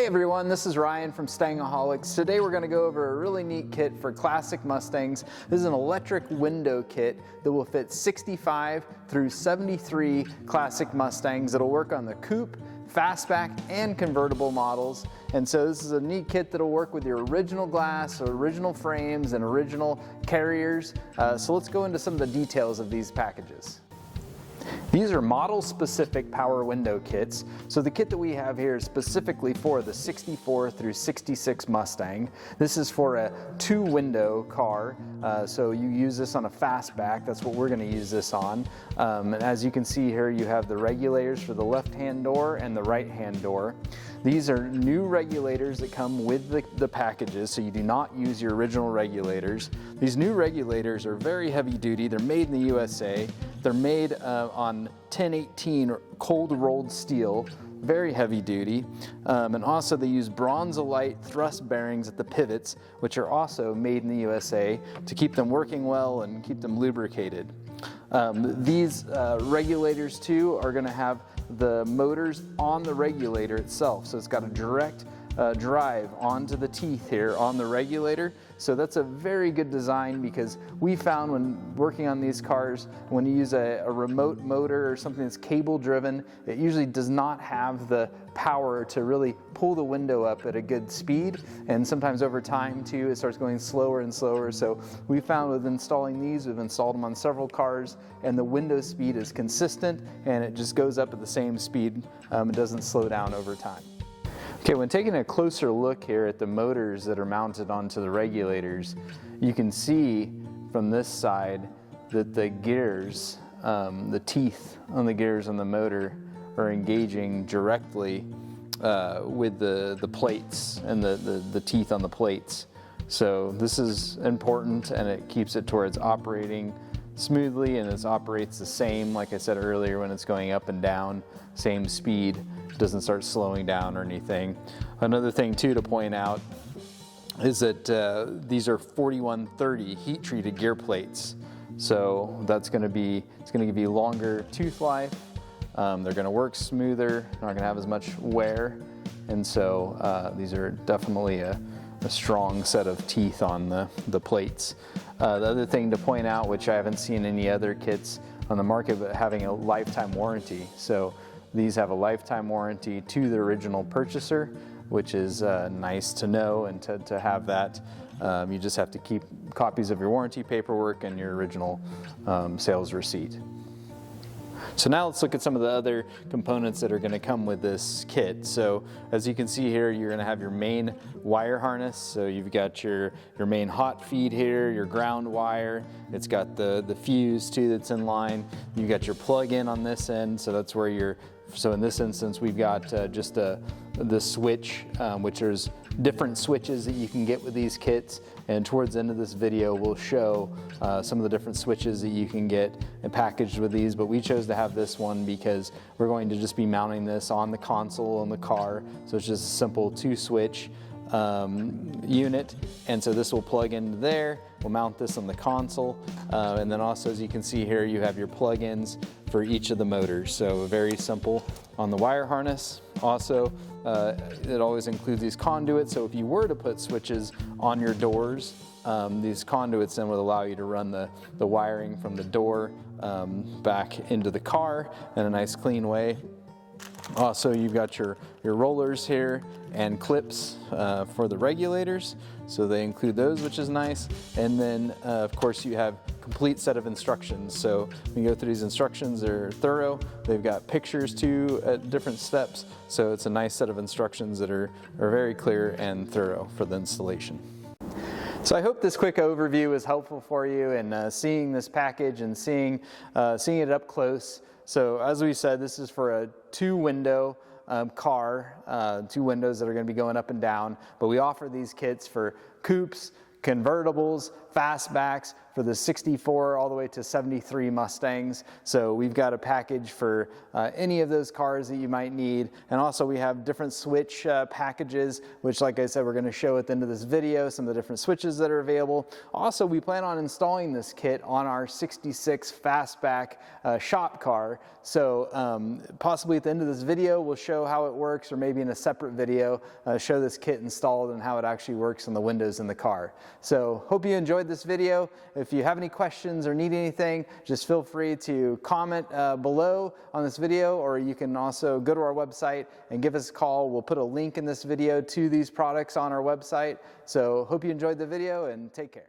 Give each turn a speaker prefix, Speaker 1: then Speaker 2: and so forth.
Speaker 1: Hey everyone, this is Ryan from Stangaholics. Today we're going to go over a really neat kit for Classic Mustangs. This is an electric window kit that will fit 65 through 73 Classic Mustangs. It'll work on the coupe, fastback, and convertible models. And so this is a neat kit that'll work with your original glass, original frames, and original carriers. So let's go into some of the details of these packages. These are model-specific power window kits. So the kit that we have here is specifically for the 64 through 66 Mustang. This is for a two-window car, so you use this on a fastback. That's what we're going to use this on. And as you can see here, you have the regulators for the left-hand door and the right-hand door. These are new regulators that come with the packages, so you do not use your original regulators. These new regulators are very heavy duty. They're made in the USA. They're made on 1018 cold rolled steel, very heavy duty. And also they use Oilite thrust bearings at the pivots, which are also made in the USA to keep them working well and keep them lubricated. These regulators too are going to have the motors on the regulator itself, so it's got a direct drive onto the teeth here on the regulator. So that's a very good design, because we found when working on these cars, when you use a remote motor or something that's cable driven, it usually does not have the power to really pull the window up at a good speed, and sometimes over time too it starts going slower and slower. So we found with installing these, we've installed them on several cars, and the window speed is consistent and it just goes up at the same speed. It doesn't slow down over time. Okay, when taking a closer look here at the motors that are mounted onto the regulators, you can see from this side that the gears, the teeth on the gears on the motor are engaging directly with the plates and the teeth on the plates. So this is important, and it keeps it towards operating smoothly, and it operates the same, like I said earlier, when it's going up and down, same speed. Doesn't start slowing down or anything. Another thing too to point out is that these are 4130 heat treated gear plates. So that's going to be, it's going to give you longer tooth life. They're going to work smoother, not going to have as much wear. And so these are definitely a strong set of teeth on the plates. The other thing to point out, which I haven't seen any other kits on the market, but having a lifetime warranty. So these have a lifetime warranty to the original purchaser, which is nice to know and to have that. You just have to keep copies of your warranty paperwork and your original sales receipt. So now let's look at some of the other components that are going to come with this kit. So as you can see here, you're going to have your main wire harness. So you've got your main hot feed here, your ground wire. It's got the fuse too that's in line. You've got your plug-in on this end, so that's where you're. So in this instance, we've got just the switch, which there's different switches that you can get with these kits. And towards the end of this video, we'll show some of the different switches that you can get and packaged with these. But we chose to have this one because we're going to just be mounting this on the console in the car. So it's just a simple 2-switch unit, and so this will plug into there. We'll mount this on the console, and then also, as you can see here, you have your plug-ins for each of the motors. So very simple on the wire harness. Also, it always includes these conduits, so if you were to put switches on your doors, these conduits then would allow you to run the wiring from the door back into the car in a nice clean way. Also, you've got your rollers here and clips for the regulators, so they include those, which is nice. And then of course you have complete set of instructions. So when you go through these instructions, they're thorough. They've got pictures too at different steps, so it's a nice set of instructions that are very clear and thorough for the installation. So I hope this quick overview was helpful for you in seeing this package and seeing it up close. So as we said, this is for a two-window car, two windows that are going to be going up and down, but we offer these kits for coupes, convertibles, fastbacks for the 64 all the way to 73 Mustangs. So we've got a package for any of those cars that you might need. And also we have different switch packages, which like I said, we're going to show at the end of this video, some of the different switches that are available. Also, we plan on installing this kit on our 66 fastback shop car. So possibly at the end of this video, we'll show how it works, or maybe in a separate video, show this kit installed and how it actually works on the windows in the car. So hope you enjoyed this video. If you have any questions or need anything, just feel free to comment below on this video, or you can also go to our website and give us a call. We'll put a link in this video to these products on our website. So hope you enjoyed the video, and take care.